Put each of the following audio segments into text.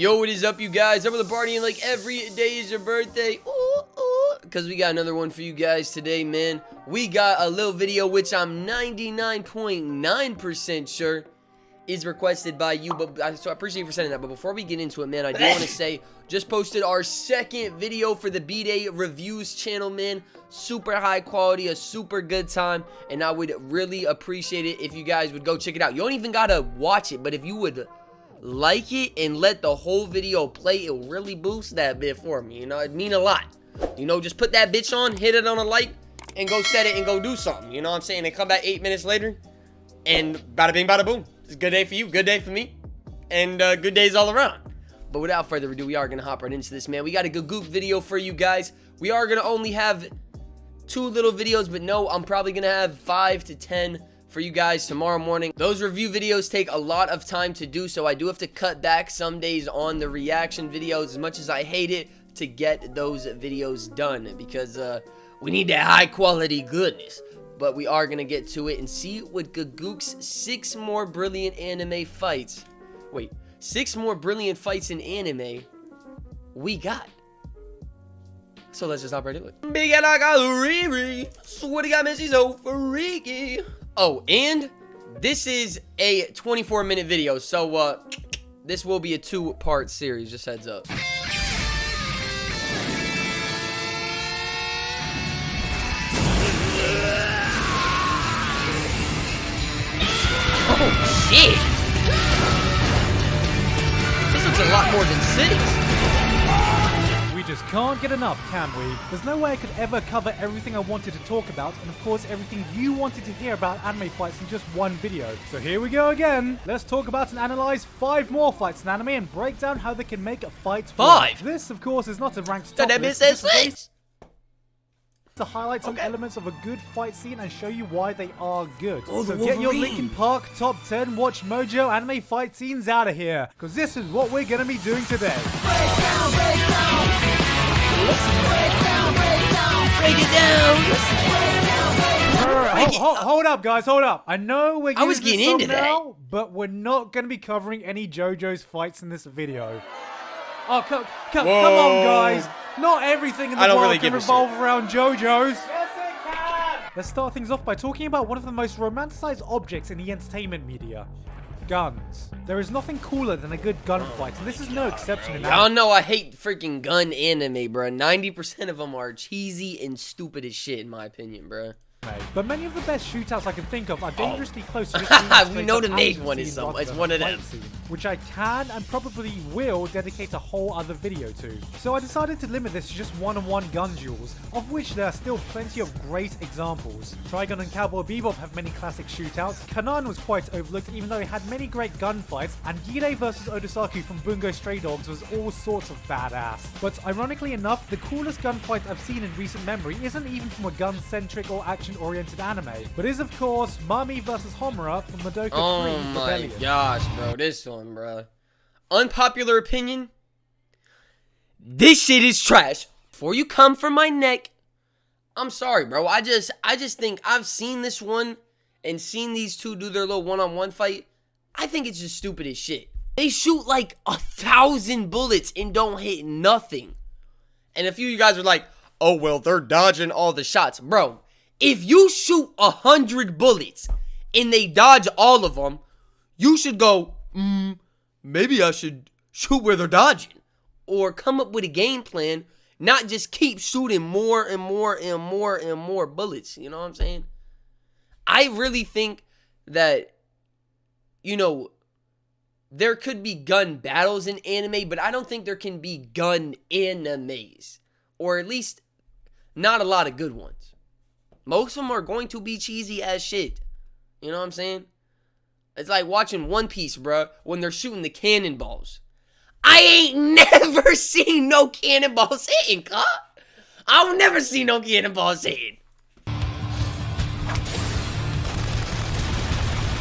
Yo, what is up, you guys? I'm with the party, and like every day is your birthday. Ooh, ooh. Because we got another one for you guys today, man. We got a little video, which I'm 99.9% sure is requested by you. So I appreciate you for sending that. But before we get into it, man, I do want to say, just posted our second video for the B-Day Reviews channel, man. Super high quality, a super good time. And I would really appreciate it if you guys would go check it out. You don't even got to watch it, but if you would like it and let the whole video play, it'll really boost that bit for me. You know, it mean a lot. You know, just put that bitch on, hit it on a like, and go set it and go do something. You know what I'm saying? And come back 8 minutes later, and bada bing, bada boom. It's a good day for you, good day for me, and good days all around. But without further ado, we are going to hop right into this, man. We got a Gigguk video for you guys. We are going to only have 2 little videos, but no, I'm probably going to have 5 to 10 for you guys tomorrow morning. Those review videos take a lot of time to do, so I do have to cut back some days on the reaction videos, as much as I hate it, to get those videos done, because we need that high quality goodness. But we are gonna get to it and see what Gigguk's 6 more brilliant anime fights, 6 more brilliant fights in anime we got. So let's just hop right into it. Big Riri, swear to God, man, she's so freaky. Oh, and this is a 24-minute video, so this will be a 2-part series, just heads up. Oh, shit! This looks a lot more than 6. We just can't get enough, can we? There's no way I could ever cover everything I wanted to talk about, and of course everything you wanted to hear about anime fights in just one video. So here we go again. Let's talk about and analyze 5 more fights in anime and break down how they can make a fight 5? This, of course, is not a ranked top list. This is to highlight some elements of a good fight scene and show you why they are good. Oh, so get your Linkin Park Top 10 Watch Mojo anime fight scenes out of here, because this is what we're going to be doing today. Break it down. Hold up, guys, hold up. I know we're getting into now, but we're not going to be covering any JoJo's fights in this video. Oh, come on, guys. Not everything in the world can revolve around JoJo's. Yes, it can. Let's start things off by talking about one of the most romanticized objects in the entertainment media. Guns. There is nothing cooler than a good gunfight, and this is no exception in anime. Y'all know I hate freaking gun anime, bro. 90% of them are cheesy and stupid as shit, in my opinion, bro. But many of the best shootouts I can think of are dangerously close to this. We know the next one is some. It's one of them. Scene, which I can and probably will dedicate a whole other video to. So I decided to limit this to just one-on-one gun duels, of which there are still plenty of great examples. Trigun and Cowboy Bebop have many classic shootouts. Kanan was quite overlooked, even though it had many great gunfights, and Gide vs Odesaku from Bungo Stray Dogs was all sorts of badass. But ironically enough, the coolest gunfight I've seen in recent memory isn't even from a gun-centric or action-oriented anime, but is of course Mami vs Homura from Madoka 3 Rebellion. Oh my gosh, bro, this one, bro. Unpopular opinion, this shit is trash. Before you come for my neck, I'm sorry, bro. I just think I've seen this one and seen these two do their little one-on-one fight. I think it's just stupid as shit. They shoot like 1,000 bullets and don't hit nothing. And a few of you guys are like, oh, well, they're dodging all the shots. Bro, if you shoot 100 bullets and they dodge all of them, you should go, maybe I should shoot where they're dodging. Or come up with a game plan, not just keep shooting more and more and more and more bullets. You know what I'm saying? I really think that, you know, there could be gun battles in anime, but I don't think there can be gun animes. Or at least, not a lot of good ones. Most of them are going to be cheesy as shit. You know what I'm saying? It's like watching One Piece, bro, when they're shooting the cannonballs. I ain't never seen no cannonballs hitting, huh? I'll never see no cannonballs hitting.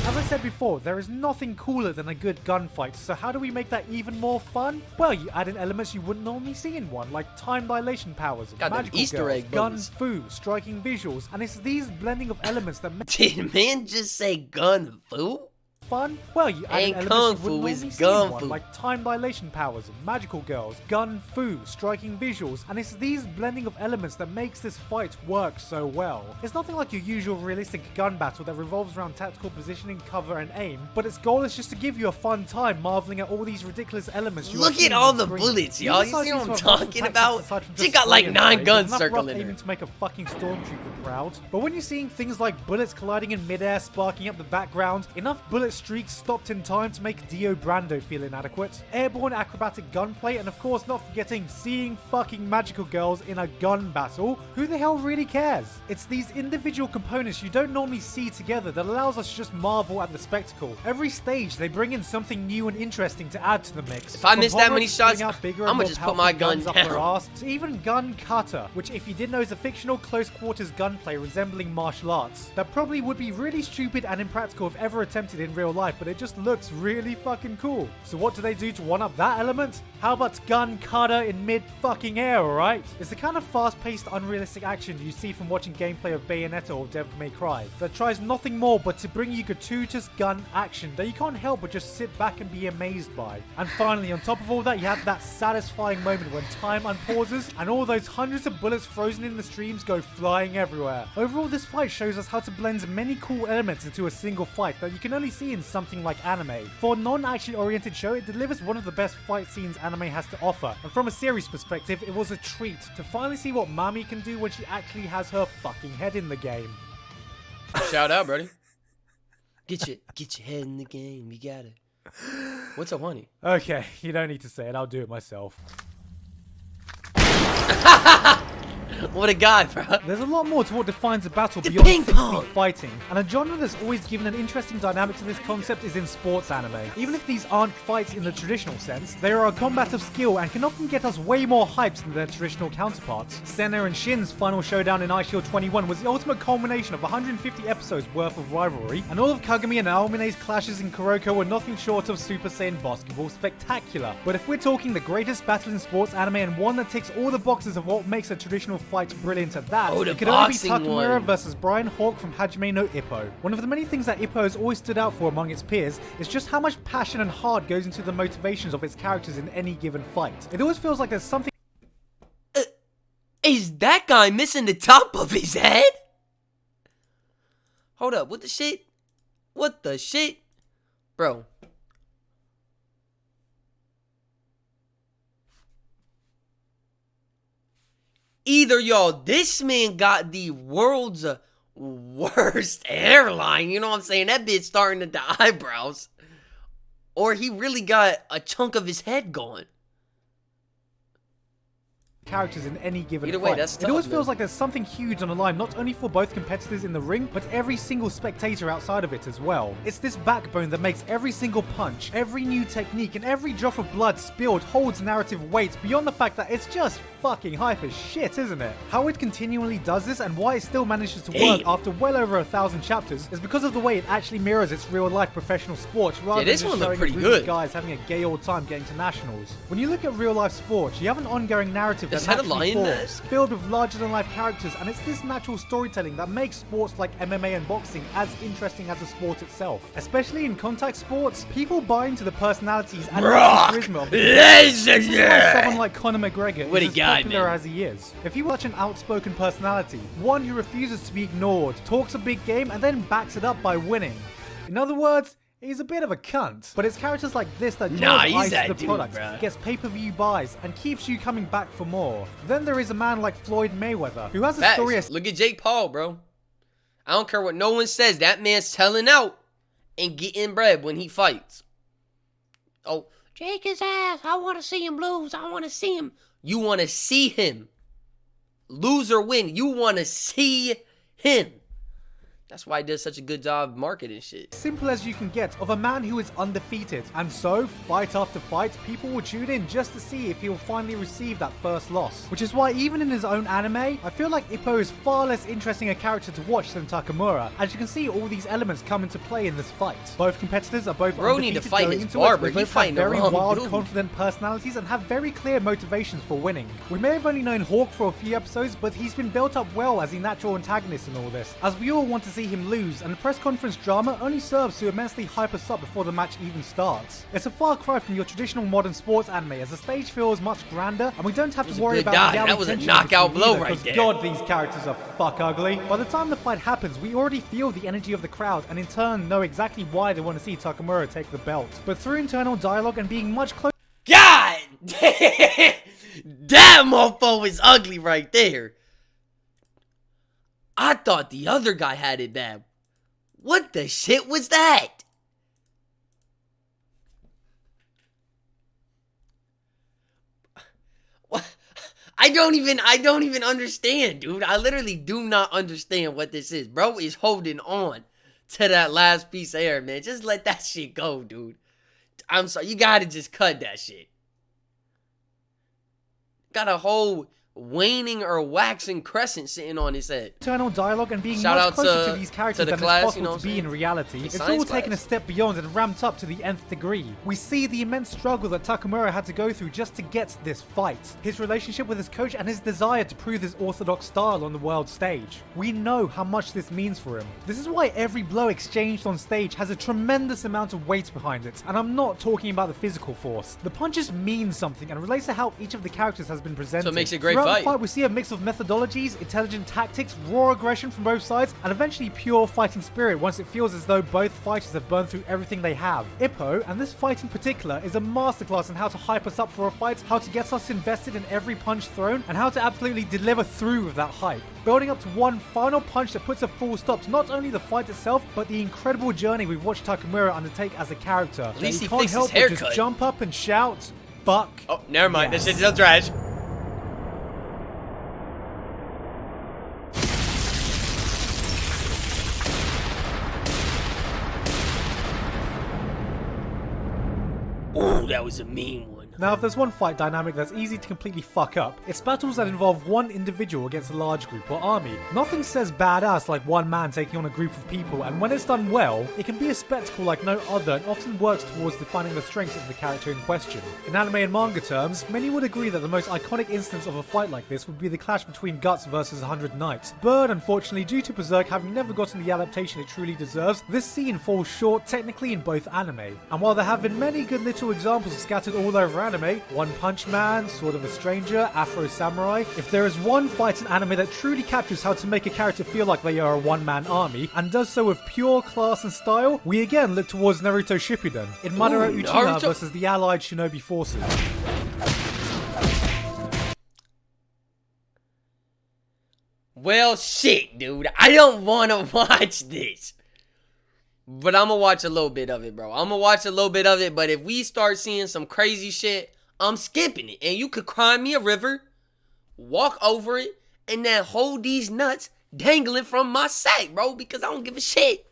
As I said before, there is nothing cooler than a good gunfight, so how do we make that even more fun? Well, you add in elements you wouldn't normally see in one, like time dilation powers, magical Easter girls, egg gun bullets. fu, striking visuals, and it's these blending of elements that Did man just say gun fu? fun? Well, you add And elements Kung you Fu wouldn't is normally see in Gun one, Fu. like time dilation powers, magical girls, gun fu, striking visuals, and it's these blending of elements that makes this fight work so well. It's nothing like your usual realistic gun battle that revolves around tactical positioning, cover, and aim, but its goal is just to give you a fun time marveling at all these ridiculous elements. Look at all the bullets, y'all. You see what I'm talking about? She got like 9 guns circling her. To make a fucking stormtrooper proud. But when you're seeing things like bullets colliding in midair, sparking up the background, enough bullet streaks stopped in time to make Dio Brando feel inadequate, airborne acrobatic gunplay, and of course not forgetting seeing fucking magical girls in a gun battle, who the hell really cares? It's these individual components you don't normally see together that allows us to just marvel at the spectacle. Every stage they bring in something new and interesting to add to the mix. If I miss that many shots, I'm gonna just put my gun up her down. ass, to even Gun Cutter, which if you didn't know is a fictional close quarters gunplay resembling martial arts. That probably would be really stupid and impractical if ever attempted in real life, but it just looks really fucking cool. So what do they do to one up that element? How about Gun Cutter in mid fucking air, alright? It's the kind of fast-paced, unrealistic action you see from watching gameplay of Bayonetta or Devil May Cry that tries nothing more but to bring you gratuitous gun action that you can't help but just sit back and be amazed by. And finally, on top of all that, you have that satisfying moment when time unpauses and all those hundreds of bullets frozen in the streams go flying everywhere. Overall, this fight shows us how to blend many cool elements into a single fight that you can only see in something like anime. For a non-action oriented show, it delivers one of the best fight scenes anime has to offer, and from a series perspective, it was a treat to finally see what Mami can do when she actually has her fucking head in the game. Shout out, buddy. Get your head in the game. You got it. What's up, honey? Okay, you don't need to say it. I'll do it myself. What a guy, bro. There's a lot more to what defines a battle The beyond ping simply pong. fighting, and a genre that's always given an interesting dynamic to this concept is in sports anime. Even if these aren't fights in the traditional sense, they are a combat of skill and can often get us way more hyped than their traditional counterparts. Senna and Shin's final showdown in Pt.1 was the ultimate culmination of 150 episodes worth of rivalry, and all of Kagami and Aomine's clashes in Kuroko were nothing short of Super Saiyan basketball spectacular. But if we're talking the greatest battle in sports anime and one that ticks all the boxes of what makes a traditional fight brilliant at that, Oh, the it could only be boxing Takamura one. versus Brian Hawk from Hajime no Ippo. One of the many things that Ippo has always stood out for among its peers is just how much passion and heart goes into the motivations of its characters in any given fight. It always feels like there's something Is that guy missing the top of his head? Hold up. What the shit? What the shit? Bro. Either y'all, this man got the world's worst hairline, you know what I'm saying? That bitch starting at the eyebrows. Or he really got a chunk of his head gone. characters in any given Either way, fight. that's It tough, always man. feels like there's something huge on the line, not only for both competitors in the ring, but every single spectator outside of it as well. It's this backbone that makes every single punch, every new technique, and every drop of blood spilled holds narrative weight beyond the fact that it's just fucking hype as shit, isn't it? How it continually does this and why it still manages to work after well over 1,000 chapters is because of the way it actually mirrors its real-life professional sports rather this than one just looked showing a pretty group of good. guys having a gay old time getting to nationals. When you look at real-life sports, you have an ongoing narrative Is that that a naturally lion forms, mask? filled with larger-than-life characters, and it's this natural storytelling that makes sports like MMA and boxing as interesting as the sport itself. Especially in contact sports, people buy into the personalities and Brock charisma of the Lesnar! This is why someone like Conor McGregor What a is as guy, popular man. as he is. If he were such an outspoken personality, one who refuses to be ignored, talks a big game, and then backs it up by winning. In other words, he's a bit of a cunt. But it's characters like this that Nah, draws he's eyes that to the dude, product, bruh. gets pay-per-view buys, and keeps you coming back for more. Then there is a man like Floyd Mayweather, who has a story Facts. Look at Jake Paul, bro. I don't care what no one says. That man's selling out and getting bread when he fights. Oh, Jake his ass. I want to see him lose. I want to see him. You want to see him. Lose or win. You want to see him. That's why he does such a good job marketing shit. simple as you can get of a man who is undefeated. And so, fight after fight, people will tune in just to see if he will finally receive that first loss. Which is why even in his own anime, I feel like Ippo is far less interesting a character to watch than Takamura, as you can see all these elements come into play in this fight. Both competitors are both Bro undefeated need to fight going his into barber. it. They He both have fighting the very wrong wild, dude. confident personalities and have very clear motivations for winning. We may have only known Hawk for a few episodes, but he's been built up well as the natural antagonist in all this, as we all want to see see him lose, and the press conference drama only serves to immensely hype us up before the match even starts. It's a far cry from your traditional modern sports anime, as the stage feels much grander, and we don't have to worry about the that was a knockout blow right there. God, these characters are fuck ugly. By the time the fight happens, we already feel the energy of the crowd, and in turn know exactly why they want to see Takamura take the belt. But through internal dialogue and being much closer. God damn! That mofo is ugly right there. I thought the other guy had it bad. What the shit was that? I don't even understand, dude. I literally do not understand what this is. Bro is holding on to that last piece of air, man. Just let that shit go, dude. I'm sorry. You gotta just cut that shit. Got a whole waning or waxing crescent sitting on his head. Internal dialogue and being much closer to these characters than it's possible to be in reality. It's all taken a step beyond and ramped up to the nth degree. We see the immense struggle that Takamura had to go through just to get this fight. His relationship with his coach and his desire to prove his orthodox style on the world stage. We know how much this means for him. This is why every blow exchanged on stage has a tremendous amount of weight behind it. And I'm not talking about the physical force. The punches mean something and relates to how each of the characters has been presented. So it makes a great fight. We see a mix of methodologies, intelligent tactics, raw aggression from both sides, and eventually pure fighting spirit once it feels as though both fighters have burned through everything they have. Ippo, and this fight in particular, is a masterclass in how to hype us up for a fight, how to get us invested in every punch thrown, and how to absolutely deliver through with that hype. Building up to one final punch that puts a full stop to not only the fight itself, but the incredible journey we've watched Takamura undertake as a character. At least he can't fixed help his haircut. but just jump up and shout, "Fuck!" Oh, never mind. Yes. This shit's still trash. Ooh, that was a mean one. Now, if there's one fight dynamic that's easy to completely fuck up, it's battles that involve one individual against a large group or army. Nothing says badass like one man taking on a group of people, and when it's done well, it can be a spectacle like no other and often works towards defining the strengths of the character in question. In anime and manga terms, many would agree that the most iconic instance of a fight like this would be the clash between Guts versus 100 Knights. But unfortunately, due to Berserk having never gotten the adaptation it truly deserves, this scene falls short technically in both anime. And while there have been many good little examples scattered all over anime, One Punch Man, Sword of a Stranger, Afro Samurai, if there is one fight in anime that truly captures how to make a character feel like they are a one-man army, and does so with pure class and style, we again look towards Naruto Shippuden, in Madara Uchiha versus the allied shinobi forces. Well, shit, dude. I don't want to watch this. But I'm going to watch a little bit of it, bro. I'm going to watch a little bit of it, but if we start seeing some crazy shit, I'm skipping it. And you could cry me a river, walk over it, and then hold these nuts dangling from my sack, bro, because I don't give a shit.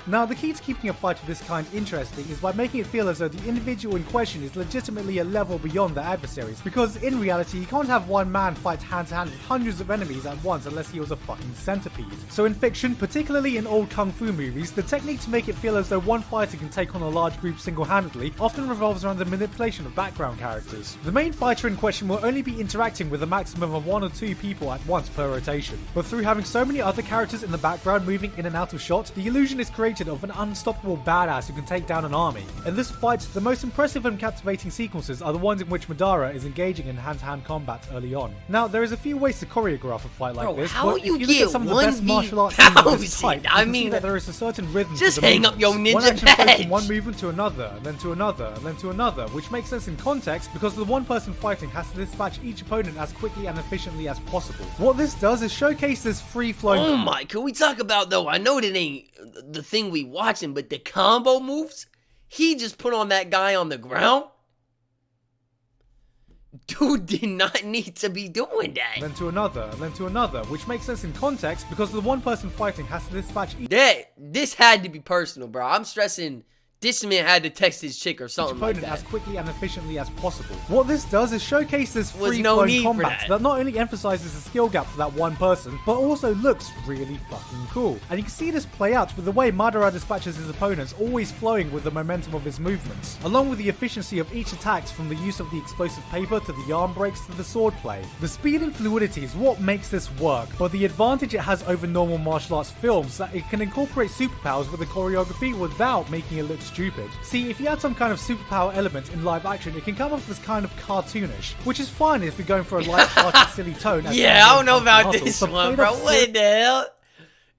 Now, the key to keeping a fight of this kind interesting is by making it feel as though the individual in question is legitimately a level beyond their adversaries, because in reality, you can't have one man fight hand-to-hand with hundreds of enemies at once unless he was a fucking centipede. So in fiction, particularly in old kung fu movies, the technique to make it feel as though one fighter can take on a large group single-handedly often revolves around the manipulation of background characters. The main fighter in question will only be interacting with a maximum of 1 or 2 people at once per rotation, but through having so many other characters in the background moving in and out of shot, the illusion is created of an unstoppable badass who can take down an army. In this fight, the most impressive and captivating sequences are the ones in which Madara is engaging in hand-to-hand combat early on. Now, there is a few ways to choreograph a fight like this, but if you look at some of the best martial arts scenes of this type, you can see that there is a certain rhythm to the just hang up your ninja one action flows badge. from one movement to another, and then to another, and then to another, which makes sense in context because the one person fighting has to dispatch each opponent as quickly and efficiently as possible. What this does is showcase this free-flowing... Oh my, can we talk about, though, I know that ain't the thing we watching, but the combo moves he just put on that guy on the ground, dude did not need to be doing that. Then to another, and then to another, which makes sense in context because the one person fighting has to dispatch each... This had to be personal, bro. I'm stressing This man had to text his chick or something like opponent that. as quickly and efficiently as possible. What this does is showcase this Was free-flowing no need for combat that not only emphasizes the skill gap for that one person, but also looks really fucking cool. And you can see this play out with the way Madara dispatches his opponents, always flowing with the momentum of his movements, along with the efficiency of each attack, from the use of the explosive paper to the arm breaks to the sword play. The speed and fluidity is what makes this work, but the advantage it has over normal martial arts films is that it can incorporate superpowers with the choreography without making it look stupid. See, if you add some kind of superpower element in live action, it can come off as kind of cartoonish, which is fine if you're going for a light-hearted, silly tone. Yeah, I don't know about this one, bro. What the hell?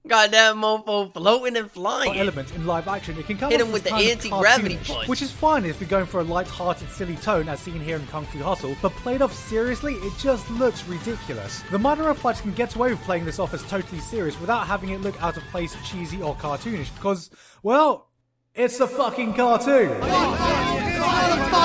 Got that mofo floating and flying. Element in live action, it can come hit off him with as the kind of anti-gravity cartoonish, punch, which is fine if you're going for a light-hearted, silly tone, as seen here in Kung Fu Hustle, but played off seriously, it just looks ridiculous. The Madara fights can get away with playing this off as totally serious without having it look out of place, cheesy, or cartoonish, because, well, it's a fucking cartoon.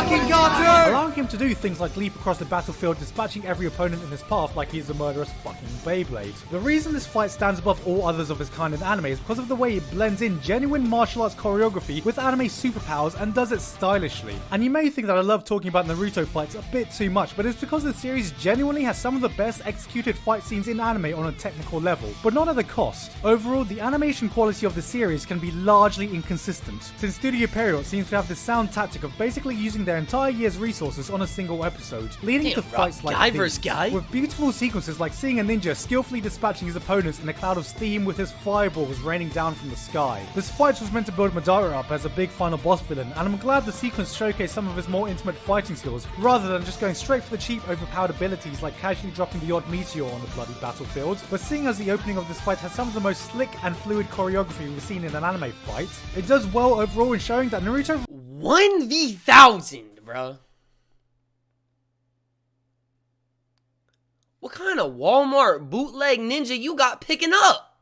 Allowing him to do things like leap across the battlefield, dispatching every opponent in his path like he's a murderous fucking Beyblade. The reason this fight stands above all others of his kind in anime is because of the way it blends in genuine martial arts choreography with anime superpowers and does it stylishly. And you may think that I love talking about Naruto fights a bit too much, but it's because the series genuinely has some of the best executed fight scenes in anime on a technical level, but not at a cost. Overall, the animation quality of the series can be largely inconsistent, since Studio Period seems to have the sound tactic of basically using their entire year's resources on a single episode, leading to fights like these, with beautiful sequences like seeing a ninja skillfully dispatching his opponents in a cloud of steam with his fireballs raining down from the sky. This fight was meant to build Madara up as a big final boss villain, and I'm glad the sequence showcased some of his more intimate fighting skills, rather than just going straight for the cheap overpowered abilities like casually dropping the odd meteor on the bloody battlefield. But seeing as the opening of this fight has some of the most slick and fluid choreography we've seen in an anime fight, it does well overall in showing that Naruto 1v1000, bro. What kind of Walmart bootleg ninja you got picking up?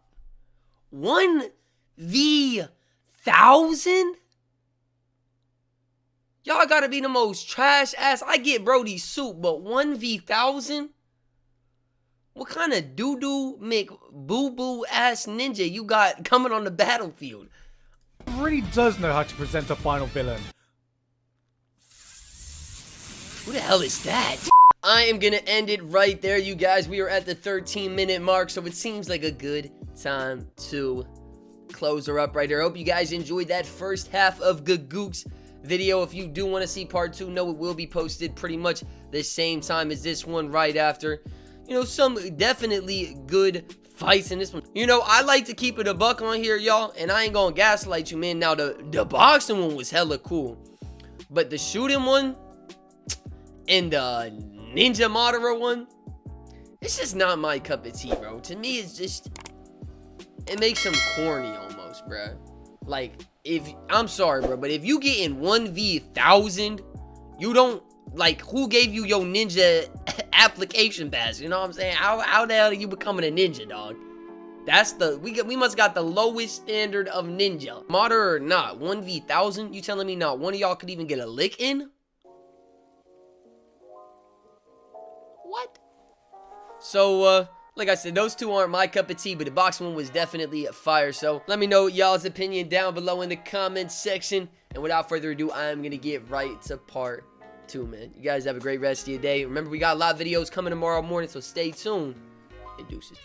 1v1000? Y'all gotta be the most trash ass. I get Brody's soup, but 1v1000? What kind of doo-doo McBoo-boo ass ninja you got coming on the battlefield? really does know how to present a final villain. Who the hell is that? I am gonna end it right there, you guys. We are at the 13-minute mark, so it seems like a good time to close her up right here. I hope you guys enjoyed that first half of Gigguk's video. If you do want to see part 2, know it will be posted pretty much the same time as this one, right after. You know, some definitely good fights in this one. You know, I like to keep it a buck on here, y'all, and I ain't gonna gaslight you, man. Now, the boxing one was hella cool, but the shooting one and the Ninja Madara one, it's just not my cup of tea, bro. To me, it's just, it makes them corny almost, bro. Like, I'm sorry, bro, but if you get in 1v1000, you don't, like, who gave you your ninja application pass? You know what I'm saying? How the hell are you becoming a ninja, dog? That's the, we must got the lowest standard of ninja. Madara or not, 1v1000? You telling me not one of y'all could even get a lick in? What? So, like I said, those two aren't my cup of tea, but the box one was definitely a fire. So let me know y'all's opinion down below in the comment section. And without further ado, I am going to get right to part 2, man. You guys have a great rest of your day. Remember, we got a lot of videos coming tomorrow morning, so stay tuned. And deuces.